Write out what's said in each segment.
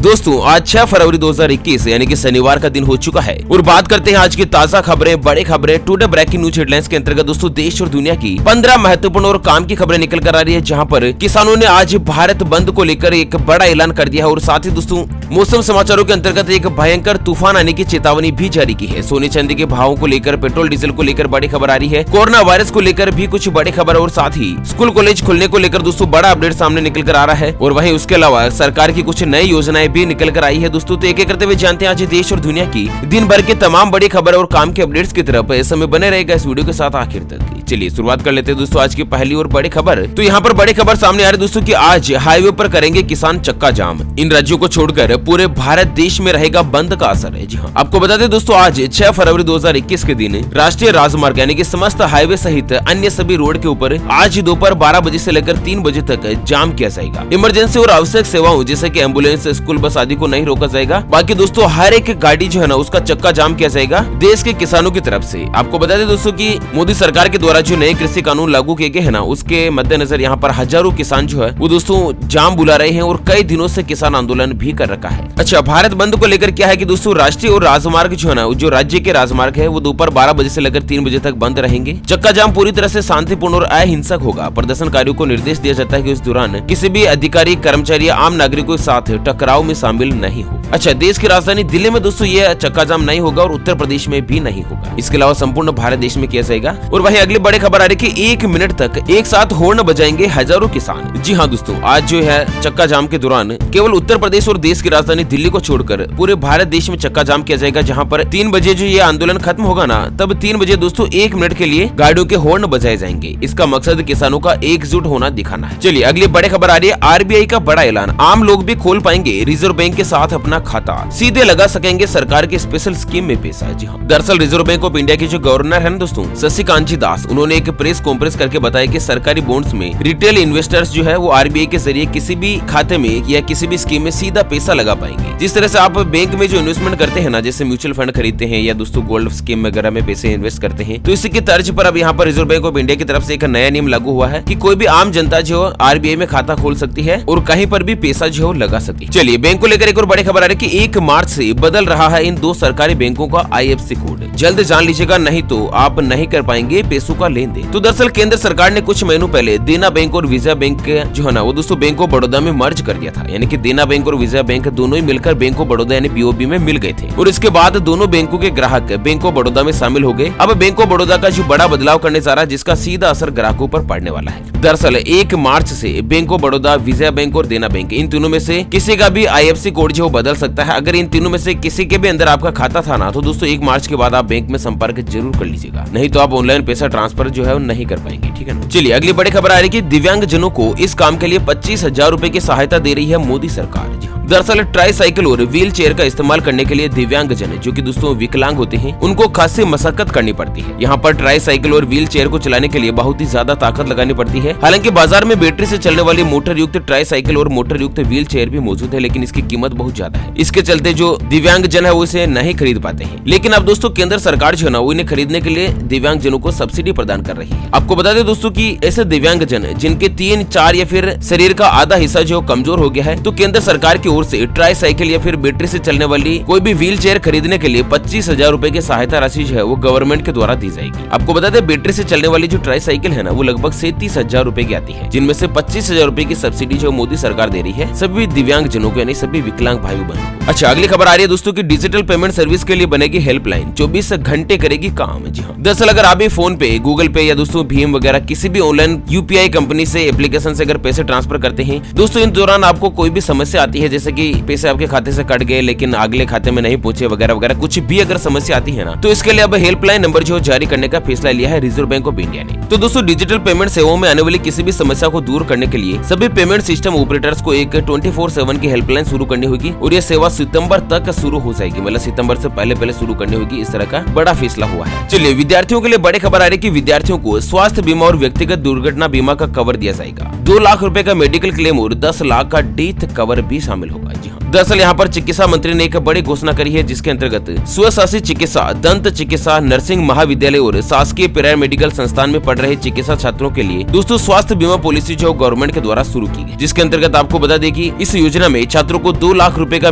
दोस्तों आज 6 फरवरी 2021 यानी कि शनिवार का दिन हो चुका है और बात करते हैं आज की ताजा खबरें, बड़ी खबरें, टुडे ब्रेकिंग न्यूज हेडलाइंस के अंतर्गत दोस्तों देश और दुनिया की 15 महत्वपूर्ण और काम की खबरें निकल कर आ रही है, जहां पर किसानों ने आज भारत बंद को लेकर एक बड़ा ऐलान कर दिया है और साथ ही दोस्तों मौसम समाचारों के अंतर्गत एक भयंकर तूफान आने की चेतावनी भी जारी की है। सोने चांदी के भावों को लेकर, पेट्रोल डीजल को लेकर बड़ी खबर आ रही है, कोरोना वायरस को लेकर भी कुछ बड़ी खबर और साथ ही स्कूल कॉलेज खुलने को लेकर दोस्तों बड़ा अपडेट सामने निकल कर आ रहा है और वहीं उसके अलावा सरकार की कुछ नई योजनाएं भी निकल कर आई है। दोस्तों तो एक एक करते हुए जानते हैं आज देश और दुनिया की दिन भर के तमाम बड़ी खबर और काम के अपडेट्स की तरफ इस समय बने रहेगा इस वीडियो के साथ आखिर तक। चलिए शुरुआत कर लेते हैं दोस्तों आज की पहली और बड़ी खबर। तो यहाँ पर बड़ी खबर सामने आ रही है दोस्तों कि आज हाईवे पर करेंगे किसान चक्का जाम। इन राज्यों को छोड़कर पूरे भारत देश में रहेगा बंद का असर है। जी हाँ, आपको बता दें दोस्तों आज 6 फरवरी 2021 के दिन राष्ट्रीय राजमार्ग यानी कि समस्त हाईवे सहित अन्य सभी रोड के ऊपर आज दोपहर 12 बजे से लेकर 3 बजे तक जाम किया जाएगा। इमरजेंसी और आवश्यक सेवाओं जैसे कि एम्बुलेंस, स्कूल बस आदि को नहीं रोका जाएगा। बाकी दोस्तों हर एक गाड़ी जो है ना उसका चक्का जाम किया जाएगा देश के किसानों की तरफ से। आपको बता दें दोस्तों कि मोदी सरकार के द्वारा जो नए कृषि कानून लागू किए गए हैं ना उसके मद्देनजर यहाँ पर हजारों किसान जो है वो दोस्तों जाम बुला रहे हैं और कई दिनों से किसान आंदोलन भी कर रखा है। अच्छा, भारत बंद को लेकर क्या है कि दोस्तों राष्ट्रीय और राजमार्ग जो है ना जो राज्य के राजमार्ग है वो दोपहर 12 बजे से लेकर 3 बजे तक बंद रहेंगे। चक्का जाम पूरी तरह से शांतिपूर्ण और अहिंसक होगा। प्रदर्शनकारियों को निर्देश दिया जाता है कि इस दौरान किसी भी अधिकारी, कर्मचारी या आम नागरिकों के साथ टकराव में शामिल नहीं हो। अच्छा, देश की राजधानी दिल्ली में दोस्तों ये चक्का जाम नहीं होगा और उत्तर प्रदेश में भी नहीं होगा। इसके अलावा संपूर्ण भारत देश में किया जाएगा। और वहीं अगली बड़ी खबर आ रही है कि 1 मिनट तक एक साथ हॉर्न बजाएंगे हजारों किसान। जी हाँ दोस्तों, आज जो है चक्का जाम के दौरान केवल उत्तर प्रदेश और देश की राजधानी दिल्ली को छोड़कर पूरे भारत देश में चक्का जाम किया जाएगा। जहाँ पर 3 बजे जो ये आंदोलन खत्म होगा ना तब 3 बजे दोस्तों 1 मिनट के लिए गाड़ियों के हॉर्न बजाए जाएंगे। इसका मकसद किसानों का एकजुट होना दिखाना है। चलिए अगली बड़ी खबर आ रही है आरबीआई का बड़ा ऐलान। आम लोग भी खोल पाएंगे रिजर्व बैंक के साथ अपना खाता, सीधे लगा सकेंगे सरकार के स्पेशल स्कीम में पैसा। जी हाँ, दरअसल रिजर्व बैंक ऑफ इंडिया के जो गवर्नर है ना दोस्तों शशिकांत दास, उन्होंने एक प्रेस कॉन्फ्रेंस करके बताया कि सरकारी बॉन्ड्स में रिटेल इन्वेस्टर्स जो है वो आरबीआई के जरिए किसी भी खाते में या किसी भी स्कीम में सीधा पैसा लगा पाएंगे। जिस तरह से आप बैंक में जो इन्वेस्टमेंट करते हैं ना, जैसे म्यूचुअल फंड खरीदते हैं या दोस्तों गोल्ड स्कीम वगैरह में पैसे इन्वेस्ट करते हैं, तो इसी की तर्ज पर अब यहाँ पर रिजर्व बैंक ऑफ इंडिया की तरफ से एक नया नियम लागू हुआ है कि कोई भी आम जनता जो आरबीआई में खाता खोल सकती है और कहीं पर भी पैसा जो लगा सकती है। चलिए बैंक को लेकर एक और बड़ी खबर आ रही है कि 1 मार्च से बदल रहा है इन 2 सरकारी बैंकों का IFSC कोड। जल्द जान लीजिएगा, नहीं तो आप नहीं कर पाएंगे पैसों का लेन देन। तो दरअसल केंद्र सरकार ने कुछ महीनों पहले देना बैंक और विजया बैंक जो है ना वो दोस्तों बैंक ऑफ बड़ौदा में मर्ज कर दिया था। यानी कि देना बैंक और विजया बैंक दोनों ही मिलकर बैंक ऑफ बड़ौदा यानी BOB में मिल गए थे और इसके बाद दोनों बैंकों के ग्राहक बैंक ऑफ बड़ौदा में शामिल हो गए। अब बैंक ऑफ बड़ौदा का जो बड़ा बदलाव करने जा रहा है जिसका सीधा असर ग्राहकों पर पड़ने वाला है। दरअसल 1 मार्च से bank of Baroda, Vijaya bank और देना बैंक इन तीनों में से किसी का भी IFSC कोड जो बदल सकता है। अगर इन तीनों में से किसी के भी अंदर आपका खाता था ना तो दोस्तों 1 मार्च के बाद आप बैंक में संपर्क जरूर कर लीजिएगा, नहीं तो आप ऑनलाइन पैसा ट्रांसफर जो है वो नहीं कर पाएंगे। ठीक है ना। चलिए अगली बड़ी खबर आ रही है कि दिव्यांग जनों को इस काम के लिए 25,000 रुपए की सहायता दे रही है मोदी सरकार। दरअसल ट्राई साइकिल और व्हील चेयर का इस्तेमाल करने के लिए दिव्यांग जन जो कि दोस्तों विकलांग होते हैं उनको खासी मशक्कत करनी पड़ती है। यहाँ पर ट्राई साइकिल और व्हील चेयर को चलाने के लिए बहुत ही ज्यादा ताकत लगानी पड़ती है। हालांकि बाजार में बैटरी से चलने वाली मोटर युक्त ट्राई साइकिल और मोटर युक्त व्हील चेयर भी मौजूद है, लेकिन इसकी कीमत बहुत ज्यादा है। इसके चलते जो दिव्यांग जन है वो इसे नहीं खरीद पाते हैं। लेकिन अब दोस्तों केंद्र सरकार जो है ना वो इन्हें खरीदने के लिए दिव्यांग जनों को सब्सिडी प्रदान कर रही है। आपको बता दें दोस्तों की ऐसे दिव्यांग जन जिनके 3, 4 या फिर शरीर का आधा हिस्सा जो कमजोर हो गया है, तो केंद्र सरकार की ओर से ट्राई साइकिल या फिर बैटरी से चलने वाली कोई भी व्हील चेयर खरीदने के लिए 25,000 रुपए की सहायता राशि जो है वो गवर्नमेंट के द्वारा दी जाएगी। आपको बता दें बैटरी से चलने वाली जो ट्राई साइकिल है ना वो लगभग 37,000 रुपए की आती है, जिनमें से 25,000 रुपए की सब्सिडी जो मोदी सरकार दे रही है सभी दिव्यांग जनों को यानी सभी विकलांग भाई बहनों। अच्छा, अगली खबर आ रही है दोस्तों की डिजिटल पेमेंट सर्विस के लिए बनेगी हेल्पलाइन, 24 घंटे करेगी काम। जी हाँ, दरअसल अगर आप भी फोन पे, गूगल पे या दोस्तों भीम वगैरह किसी भी ऑनलाइन UPI कंपनी से एप्लीकेशन से अगर पैसे ट्रांसफर करते हैं दोस्तों, इन दौरान आपको कोई भी समस्या आती है जैसे कि पैसे आपके खाते से कट गए लेकिन अगले खाते में नहीं पहुंचे वगैरह वगैरह, कुछ भी अगर समस्या आती है ना तो इसके लिए अब हेल्पलाइन नंबर जो जारी करने का फैसला लिया है रिजर्व बैंक ऑफ इंडिया ने। तो दोस्तों डिजिटल पेमेंट सेवाओं में आने वाली किसी भी समस्या को दूर करने के लिए सभी पेमेंट सिस्टम ऑपरेटर्स को एक 24/7 की हेल्पलाइन शुरू करनी होगी और यह सेवा सितंबर तक शुरू हो जाएगी। मतलब सितंबर से पहले शुरू करनी होगी। इस तरह का बड़ा फैसला हुआ है। चलिए विद्यार्थियों के लिए बड़ी खबर आ रही है कि विद्यार्थियों को स्वास्थ्य बीमा और व्यक्तिगत दुर्घटना बीमा का कवर दिया जाएगा। 2 लाख रुपए का मेडिकल क्लेम और 10 लाख का डेथ कवर भी शामिल होगा। जी हाँ, दरअसल यहाँ पर चिकित्सा मंत्री ने एक बड़ी घोषणा करी है, जिसके अंतर्गत स्वशासित चिकित्सा, दंत चिकित्सा, नर्सिंग महाविद्यालय और शासकीय पैरामेडिकल संस्थान में पढ़ रहे चिकित्सा छात्रों के लिए दोस्तों स्वास्थ्य बीमा पॉलिसी जो गवर्नमेंट के द्वारा शुरू की गई, जिसके अंतर्गत आपको बता दें कि इस योजना में छात्रों को 2 लाख रुपए का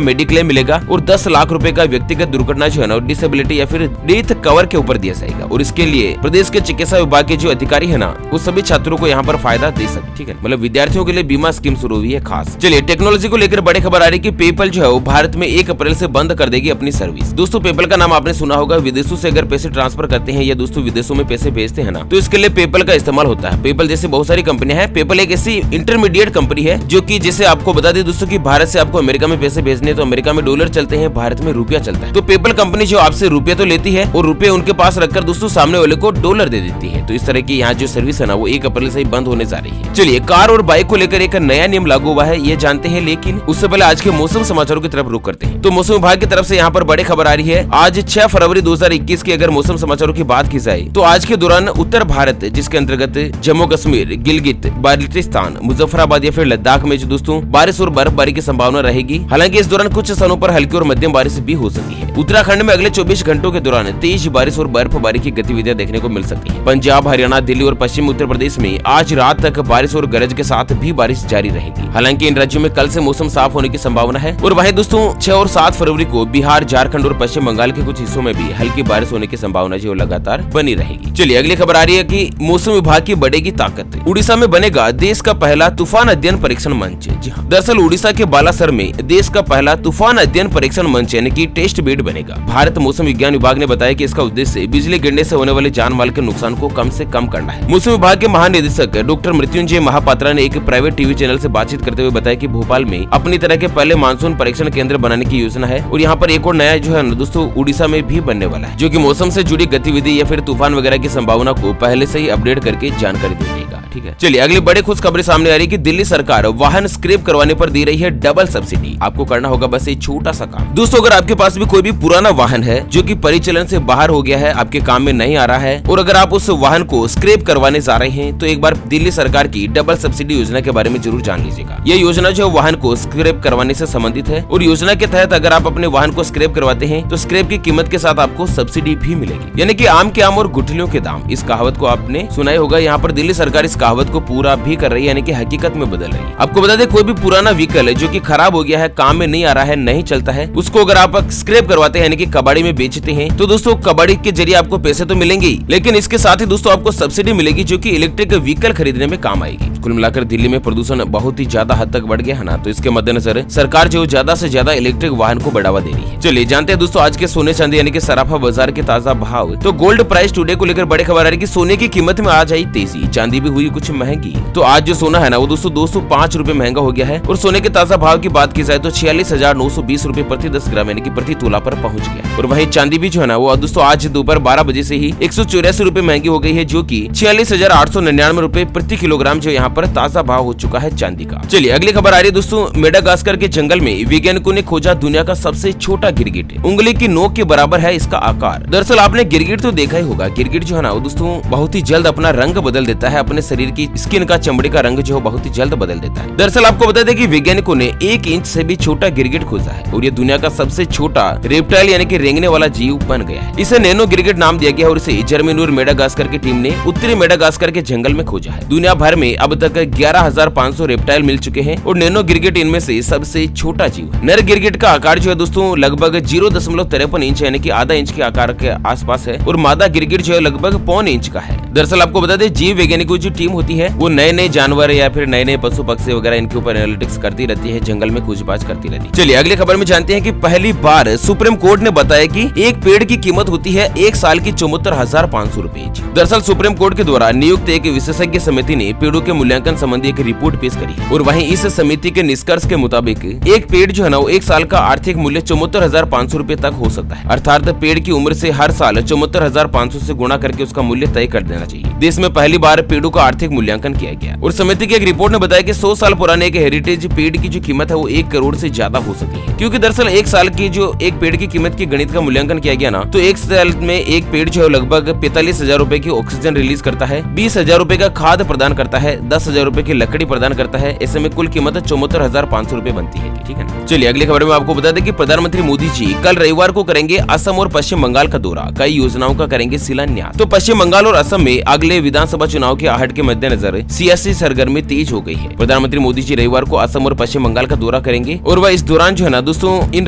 मेडिक्लेम मिलेगा और 10 लाख रुपए का व्यक्तिगत दुर्घटना जो है ना डिसेबिलिटी या फिर डेथ कवर के ऊपर दिया जाएगा। और इसके लिए प्रदेश के चिकित्सा विभाग के जो अधिकारी है ना, वो सभी छात्रों को यहाँ पर फायदा दे सकते। ठीक है, मतलब विद्यार्थियों के लिए बीमा स्कीम शुरू हुई है खास। चलिए टेक्नोलॉजी को लेकर बड़ी खबर आ रही है कि पेपल जो है वो भारत में 1 अप्रैल से बंद कर देगी अपनी सर्विस। दोस्तों पेपल का नाम आपने सुना होगा। विदेशों से अगर पैसे ट्रांसफर करते हैं या दोस्तों विदेशों में पैसे भेजते हैं ना, तो इसके लिए पेपल का इस्तेमाल होता है। पेपल जैसे बहुत सारी कंपनियां हैं। पेपल एक ऐसी इंटरमीडिएट कंपनी है जो कि जैसे आपको बता दें दोस्तों कि भारत से आपको अमेरिका में पैसे भेजने तो अमेरिका में डॉलर चलते हैं, भारत में रुपया चलता है। तो पेपल कंपनी जो आपसे रुपये तो लेती है और रुपये उनके पास रखकर दोस्तों सामने वाले को डॉलर दे देती है। तो इस तरह की यहाँ जो सर्विस है ना वो 1 अप्रैल से ही बंद होने जा रही है। चलिए कार और बाइक को लेकर एक नया नियम लागू हुआ है, ये जानते हैं, लेकिन उससे पहले आज के मौसम समाचारों की तरफ रुख करते हैं। तो मौसम विभाग की तरफ से यहाँ पर बड़ी खबर आ रही है। आज 6 फरवरी 2021 की अगर मौसम समाचारों की बात की जाए तो आज के दौरान उत्तर भारत जिसके अंतर्गत जम्मू कश्मीर, गिलगित बाल्टिस्तान, मुजफ्फराबाद या फिर लद्दाख में जो दोस्तों बारिश और बर्फबारी की संभावना रहेगी। हालांकि इस दौरान कुछ स्थानों पर हल्की और मध्यम बारिश भी हो सकती है। उत्तराखंड में अगले 24 घंटों के दौरान तेज बारिश और बर्फबारी की गतिविधियां देखने को मिल सकती है। पंजाब, हरियाणा, दिल्ली और पश्चिमी उत्तर प्रदेश में आज रात तक बारिश और गरज के साथ भी बारिश जारी रहेगी। हालांकि इन राज्यों में कल से मौसम साफ होने की संभावना है। और वहीं दोस्तों 6 और 7 फरवरी को बिहार, झारखंड और पश्चिम बंगाल के कुछ हिस्सों में भी हल्की बारिश होने की संभावना जो लगातार बनी रहेगी। चलिए अगली खबर आ रही है कि मौसम विभाग की बढ़ेगी ताकत। उड़ीसा में बनेगा देश का पहला तूफान अध्ययन परीक्षण मंच। जी हाँ, दरअसल उड़ीसा के बालासर में देश का पहला तूफान अध्ययन परीक्षण मंच यानी कि टेस्ट बेड बनेगा। भारत मौसम विज्ञान विभाग ने बताया कि इसका उद्देश्य बिजली गिरने से होने वाले जान माल के नुकसान को कम से कम करना है। मौसम विभाग के महानिदेशक डॉक्टर मृत्युंजय महापात्रा ने एक प्राइवेट टीवी चैनल से बातचीत करते हुए बताया कि भोपाल में अपनी तरह के पहले मानसून परीक्षण केंद्र बनाने की योजना है और यहाँ पर एक और नया जो है दोस्तों उड़ीसा में भी बनने वाला है, जो कि मौसम से जुड़ी गतिविधि या फिर तूफान वगैरह की संभावना को पहले से ही अपडेट करके जानकारी दे देगा। ठीक है, चलिए अगली बड़ी खुश खबरें सामने आ रही है कि दिल्ली सरकार वाहन स्क्रैप करवाने पर दे रही है डबल सब्सिडी। आपको करना होगा बस एक छोटा सा काम। दोस्तों अगर आपके पास भी कोई भी पुराना वाहन है जो कि परिचालन से बाहर हो गया है, आपके काम में नहीं आ रहा है और अगर आप उस वाहन को स्क्रैप करवाने जा रहे हैं तो एक बार दिल्ली सरकार की डबल सब्सिडी योजना के बारे में जरूर जान लीजिएगा। यह योजना जो वाहन को स्क्रैप करवाने से संबंधित है और योजना के तहत अगर आप अपने वाहन को स्क्रैप करवाते हैं तो स्क्रैप की कीमत के साथ आपको सब्सिडी भी मिलेगी, यानी कि आम के आम और गुठलियों के दाम। इस कहावत को आपने सुना ही होगा। यहाँ पर दिल्ली सरकार इस कहावत को पूरा भी कर रही है, यानी कि हकीकत में बदल रही है। आपको बता दें कोई भी पुराना व्हीकल है जो कि खराब हो गया है, काम में नहीं आ रहा है, नहीं चलता है, उसको अगर आप स्क्रैप करवाते हैं यानी कि कबाड़ी में बेचते हैं तो दोस्तों कबाड़ी के जरिए आपको पैसे तो मिलेंगे ही, लेकिन इसके साथ ही दोस्तों आपको सब्सिडी मिलेगी जो कि इलेक्ट्रिक व्हीकल खरीदने में काम आएगी। कुल मिलाकर दिल्ली में प्रदूषण बहुत ही ज्यादा हद तक बढ़ गया है ना, तो इसके मद्देनजर सरकार जो ज्यादा से ज्यादा इलेक्ट्रिक वाहन को बढ़ावा दे रही है। चलिए जानते हैं दोस्तों आज के सोने चांदी यानी कि सराफा बाजार के ताजा भाव। तो गोल्ड प्राइस टुडे को लेकर बड़ी खबर आ रही है कि सोने की कीमत में आज आई तेजी, चांदी भी हुई कुछ महंगी। तो आज जो सोना है ना वो दोस्तों 205 रुपए महंगा हो गया है और सोने के ताजा भाव की बात की जाए तो 46,920 रुपए प्रति 10 ग्राम यानी कि प्रति तोला पर पहुंच गया। और वहीं चांदी भी जो है ना वो दोस्तों आज दोपहर 12 बजे से ही 184 रुपए महंगी हो गई है, जो कि 46,899 रुपए प्रति किलोग्राम जो यहाँ पर ताजा भाव हो चुका है चांदी का। चलिए अगली खबर आ रही है दोस्तों, मेडागास्कर के जंगल में वैज्ञानिकों ने खोजा दुनिया का सबसे छोटा गिरगिट। उंगली की नोक के बराबर है इसका आकार। दरअसल आपने गिरगिट तो देखा ही होगा। गिरगिट जो है ना वो दोस्तों बहुत ही जल्द अपना रंग बदल देता है, अपने शरीर की स्किन का, चमड़े का रंग जो बहुत ही जल्द बदल देता है। दरअसल आपको बता दें कि वैज्ञानिकों ने 1 इंच से भी छोटा गिरगिट खोजा है और ये दुनिया का सबसे छोटा रेप्टाइल यानी कि रेंगने वाला जीव बन गया है। इसे नैनो गिरगिट नाम दिया गया और इसे जर्मनी और मेडागास्कर की टीम ने उत्तरी मेडागास्कर के जंगल में खोजा है। दुनिया भर में अब तक 11,500 रेप्टाइल मिल चुके हैं और नैनो गिरगिट इनमें से सबसे छोटा जीव है। नर गिरगिट का आकार जो है दोस्तों लगभग 0.53 इंच यानी कि आधा इंच के आकार के आसपास है और मादा गिरगिट जो है लगभग 0.25 इंच का है। दरअसल आपको बता दें जीव वैज्ञानिकों की जो टीम होती है वो नए नए जानवर या फिर नए नए पशु पक्षी वगैरह इनके ऊपर एनालिटिक्स करती रहती है, जंगल में खोजबाज करती रहती है। चलिए अगली खबर में जानते हैं कि पहली बार सुप्रीम कोर्ट ने बताया कि एक पेड़ की कीमत होती है 1 साल की 74,500 रुपए। दरअसल सुप्रीम कोर्ट के द्वारा नियुक्त एक विशेषज्ञ समिति ने पेड़ों के मूल्यांकन संबंधी एक रिपोर्ट पेश करी है और वहीं इस समिति के निष्कर्ष के मुताबिक एक पेड़ जो है ना 1 साल का आर्थिक मूल्य 74,500 रुपए तक हो सकता है। अर्थात पेड़ की उम्र से हर साल 74,500 से गुणा करके उसका मूल्य तय कर देना देना चाहिए। देश में पहली बार पेड़ों का आर्थिक मूल्यांकन किया गया और समिति की एक रिपोर्ट ने बताया कि 100 साल पुराने एक हेरिटेज पेड़ की जो कीमत है वो 1 करोड़ से ज्यादा हो सकती है, क्योंकि दरअसल 1 साल की जो एक पेड़ की कीमत की गणित का मूल्यांकन किया गया ना, तो 1 साल में एक पेड़ जो है लगभग 45,000 रुपए की ऑक्सीजन रिलीज करता है, 20,000 रुपए का खाद प्रदान करता है, 10,000 रुपए की लकड़ी प्रदान करता है। ऐसे में कुल कीमत 74,500 रुपए बनती है। ठीक है ना। चलिए अगली खबर में आपको बता दें कि प्रधानमंत्री मोदी जी कल रविवार को करेंगे असम और पश्चिम बंगाल का दौरा, कई योजनाओं का करेंगे शिलान्यास। तो पश्चिम बंगाल और असम में अगले विधानसभा चुनाव के आहट के मद्देनजर सियासी सरगर्मी तेज हो गई है। प्रधानमंत्री मोदी जी रविवार को असम और पश्चिम बंगाल का दौरा करेंगे और वह इस दौरान जो है ना दोस्तों इन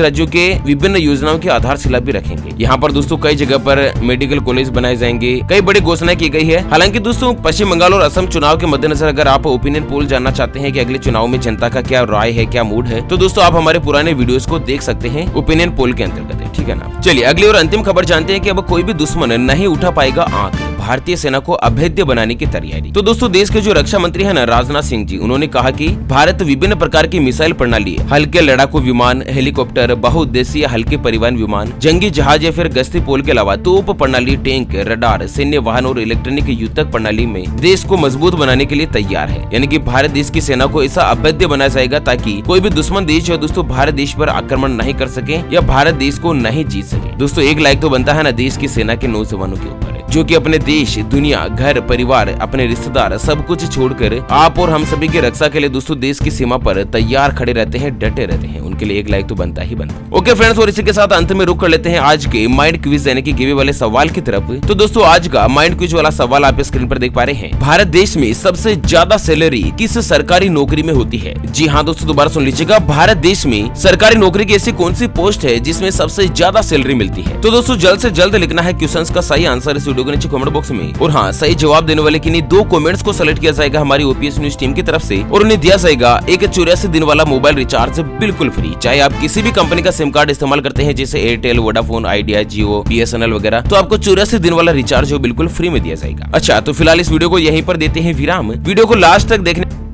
राज्यों के विभिन्न योजनाओं की आधारशिला भी रखेंगे। यहाँ पर दोस्तों कई जगह पर मेडिकल कॉलेज बनाए जाएंगे, कई बड़ी घोषणाएं की गई है। हालांकि दोस्तों पश्चिम बंगाल और असम चुनाव के मद्देनजर अगर आप ओपिनियन पोल जानना चाहते हैं कि अगले चुनाव में जनता का क्या राय है, क्या मूड है, तो दोस्तों आप हमारे पुराने वीडियोस को देख सकते हैं ओपिनियन पोल के अंतर्गत है। ठीक है ना। चलिए अगली और अंतिम खबर जानते हैं कि अब कोई भी दुश्मन नहीं उठा पाएगा आंख, भारतीय सेना को अभेद्य बनाने की तैयारी। तो दोस्तों देश के जो रक्षा मंत्री है ना राजनाथ सिंह जी, उन्होंने कहा कि भारत विभिन्न प्रकार की मिसाइल प्रणाली, हल्के लड़ाकू विमान, हेलीकॉप्टर, बहुउद्देशीय हल्के परिवहन विमान, जंगी जहाज या फिर गश्ती पोल के अलावा तोप प्रणाली, टैंक, रडार, सैन्य वाहन और इलेक्ट्रॉनिक युद्धक प्रणाली में देश को मजबूत बनाने के लिए तैयार है। यानी कि भारत देश की सेना को ऐसा अभेद्य बनाया जाएगा ताकि कोई भी दुश्मन देश जो दोस्तों भारत देश पर आक्रमण नहीं कर सके या भारत देश को नहीं जीत सके। दोस्तों एक लाइक तो बनता है ना देश की सेना के नौजवानों के ऊपर, जो कि अपने देश, दुनिया, घर, परिवार, अपने रिश्तेदार सब कुछ छोड़कर आप और हम सभी की रक्षा के लिए दोस्तों देश की सीमा पर तैयार खड़े रहते हैं, डटे रहते हैं। उनके लिए एक लाइक तो बनता ही बनता। ओके फ्रेंड्स, और इसी के साथ अंत में रुक कर लेते हैं आज के माइंड क्विज यानी कि गिवे वाले सवाल की तरफ। तो दोस्तों आज का माइंड क्विज वाला सवाल आप स्क्रीन पर देख पा रहे हैं। भारत देश में सबसे ज्यादा सैलरी किस सरकारी नौकरी में होती है? जी हाँ दोस्तों, दोबारा सुन लीजिएगा। भारत देश में सरकारी नौकरी की ऐसी कौन सी पोस्ट है जिसमें सबसे ज्यादा सैलरी मिलती है? तो दोस्तों जल्द से जल्द लिखना है क्वेश्चंस का सही आंसर इस वीडियो के नीचे कमेंट बॉक्स में। और हाँ, सही जवाब देने वाले किन्हीं 2 कमेंट्स को सेलेक्ट किया जाएगा हमारी ओपीएस न्यूज टीम की तरफ से और उन्हें दिया जाएगा एक 84 दिन वाला मोबाइल रिचार्ज बिल्कुल फ्री। चाहे आप किसी भी कंपनी का सिम कार्ड इस्तेमाल करते हैं जैसे एयरटेल, वोडाफोन, आइडिया, जियो, बीएसएनएल वगैरह, तो आपको 84 दिन वाला रिचार्ज बिल्कुल फ्री में दिया जाएगा। अच्छा, तो फिलहाल इस वीडियो को यहीं पर देते हैं विराम। वीडियो को लास्ट तक देखने